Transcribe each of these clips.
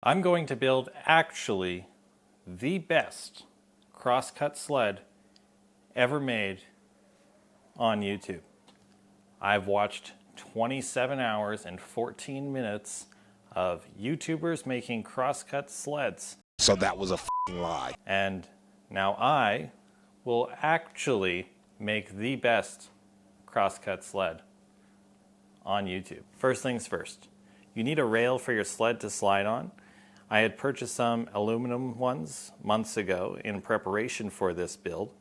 I'm going to build actually the best crosscut sled ever made on YouTube. I've watched 27 hours and 14 minutes of YouTubers making crosscut sleds. So that was a f***ing lie. And now I will actually make the best crosscut sled on YouTube. First things first, you need a rail for your sled to slide on. I had purchased some aluminum ones months ago in preparation for this build,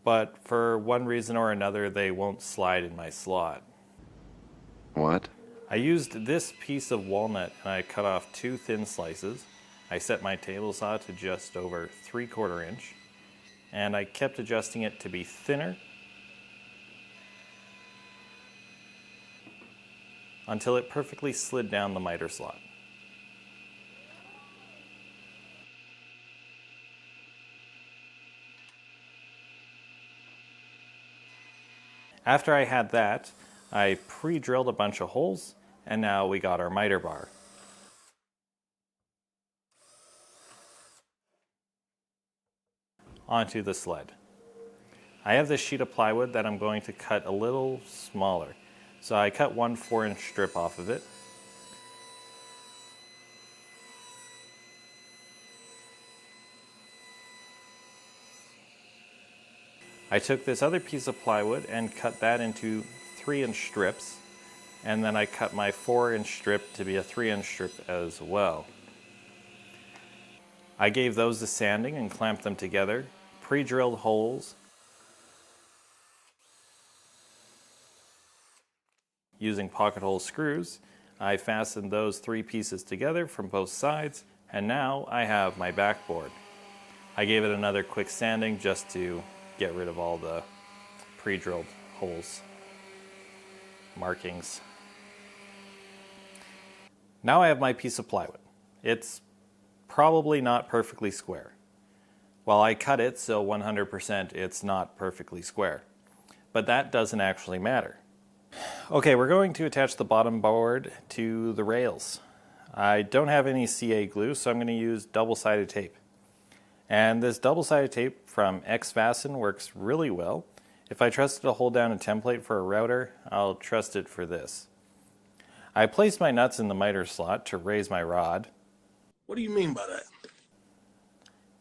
but for one reason or another they won't slide in my slot. What? I used this piece of walnut and I cut off 2 thin slices. I set my table saw to just over 3/4 inch, and I kept adjusting it to be thinner until it perfectly slid down the miter slot. After I had that, I pre-drilled a bunch of holes, and now we got our miter bar. Onto the sled. I have this sheet of plywood that I'm going to cut a little smaller. So I cut one 4-inch strip off of it. I took this other piece of plywood and cut that into 3-inch strips, and then I cut my 4-inch strip to be a 3-inch strip as well. I gave those a sanding and clamped them together, pre-drilled holes. Using pocket hole screws, I fastened those 3 pieces together from both sides, and now I have my backboard. I gave it another quick sanding just to get rid of all the pre-drilled holes, markings. Now I have my piece of plywood. It's probably not perfectly square. Well, I cut it so 100% it's not perfectly square, but that doesn't actually matter. Okay, we're going to attach the bottom board to the rails. I don't have any CA glue, so I'm going to use double-sided tape. And this double-sided tape from X-Fasten works really well. If I trusted to hold down a template for a router, I'll trust it for this. I placed my nuts in the miter slot to raise my rod. What do you mean by that?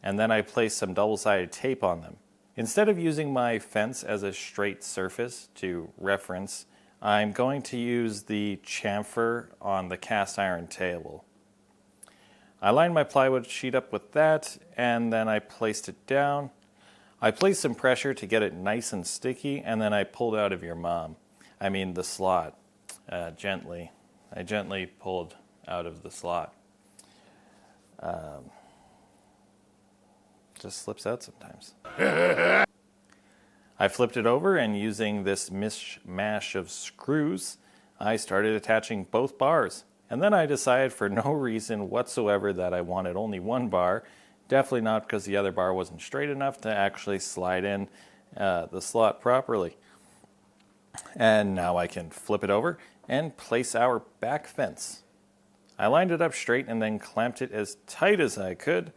And then I placed some double-sided tape on them. Instead of using my fence as a straight surface to reference, I'm going to use the chamfer on the cast iron table. I lined my plywood sheet up with that, and then I placed it down. I placed some pressure to get it nice and sticky, and then I pulled out of the slot, gently. I gently pulled out of the slot. Just slips out sometimes. I flipped it over, and using this mishmash of screws, I started attaching both bars. And then I decided for no reason whatsoever that I wanted only one bar, definitely not because the other bar wasn't straight enough to actually slide in the slot properly. And now I can flip it over and place our back fence. I lined it up straight and then clamped it as tight as I could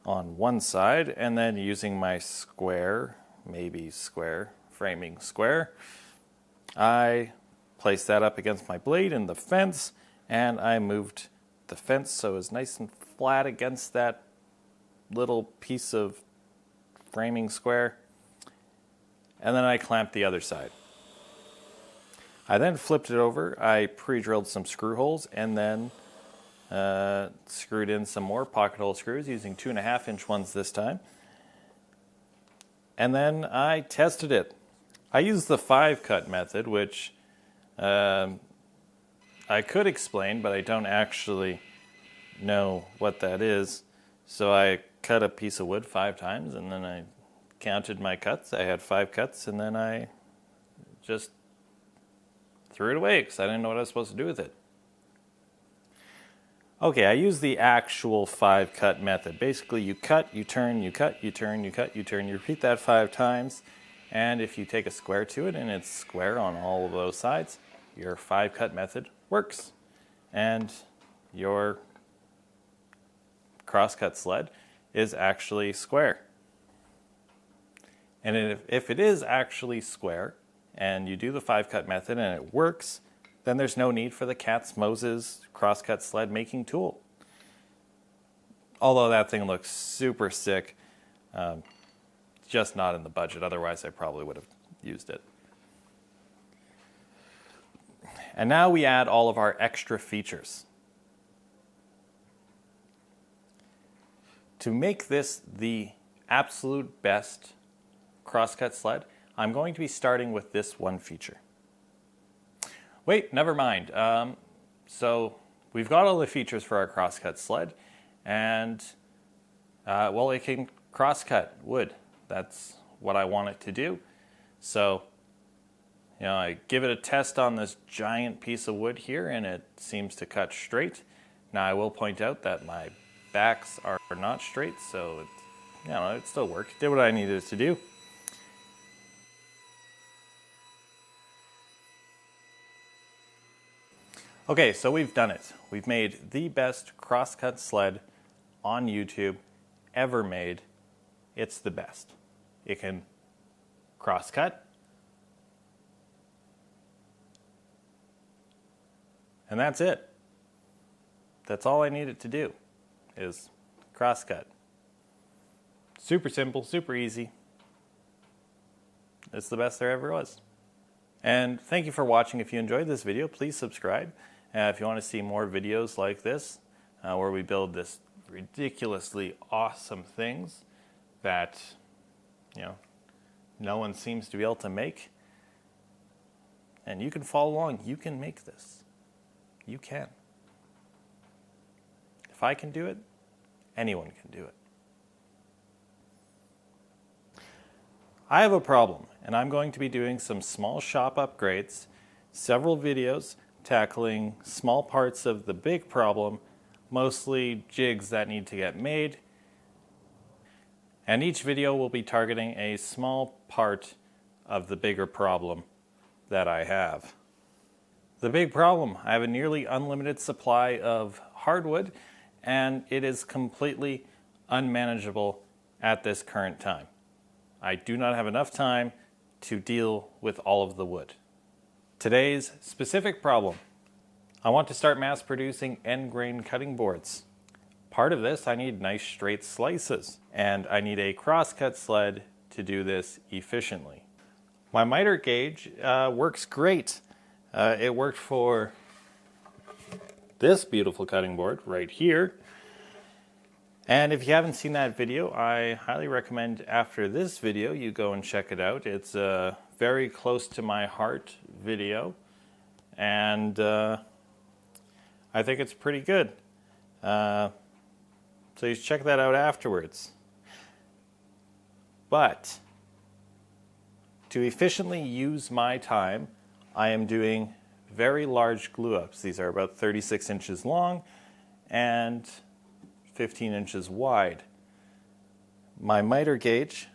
on one side, and then using my framing square, I placed that up against my blade in the fence, and I moved the fence so it was nice and flat against that little piece of framing square, and then I clamped the other side. I then flipped it over, I pre-drilled some screw holes, and then screwed in some more pocket hole screws using 2.5-inch ones this time. And then I tested it. I used the 5-cut method, which I could explain, but I don't actually know what that is. So I cut a piece of wood 5 times, and then I counted my cuts. I had 5 cuts, and then I just threw it away because I didn't know what I was supposed to do with it. Okay, I use the actual 5-cut method. Basically, you cut, you turn, you cut, you turn, you cut, you turn. You repeat that 5 times, and if you take a square to it and it's square on all of those sides, your 5-cut method works. And your crosscut sled is actually square. And if it is actually square, and you do the 5-cut method and it works, then there's no need for the Katz Moses crosscut sled making tool. Although that thing looks super sick, just not in the budget. Otherwise, I probably would have used it. And now we add all of our extra features. To make this the absolute best crosscut sled, I'm going to be starting with this one feature. Wait, never mind. So we've got all the features for our crosscut sled, and well, it can crosscut wood. That's what I want it to do. So, you know, I give it a test on this giant piece of wood here, and it seems to cut straight. Now, I will point out that my backs are not straight, so it still worked. It did what I needed it to do. Okay, so we've done it. We've made the best crosscut sled on YouTube ever made. It's the best. It can crosscut. And that's it. That's all I need it to do, is crosscut. Super simple, super easy. It's the best there ever was. And thank you for watching. If you enjoyed this video, please subscribe. If you want to see more videos like this, where we build this ridiculously awesome things that, no one seems to be able to make, and you can follow along, you can make this. You can. If I can do it, anyone can do it. I have a problem, and I'm going to be doing some small shop upgrades, several videos tackling small parts of the big problem, mostly jigs that need to get made. And each video will be targeting a small part of the bigger problem that I have. The big problem, I have a nearly unlimited supply of hardwood, and it is completely unmanageable at this current time. I do not have enough time to deal with all of the wood. Today's specific problem: I want to start mass producing end grain cutting boards. Part of this, I need nice straight slices, and I need a crosscut sled to do this efficiently. My miter gauge works great. It worked for this beautiful cutting board right here. And if you haven't seen that video, I highly recommend after this video you go and check it out. It's a very close to my heart video, and I think it's pretty good. So you should check that out afterwards. But to efficiently use my time, I am doing very large glue-ups. These are about 36 inches long and 15 inches wide. My miter gauge,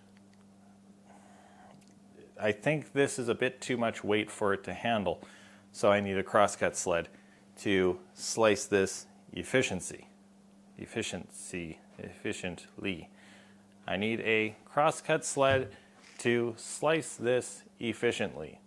I think this is a bit too much weight for it to handle, so I need a crosscut sled to slice this efficiently. I need a crosscut sled to slice this efficiently.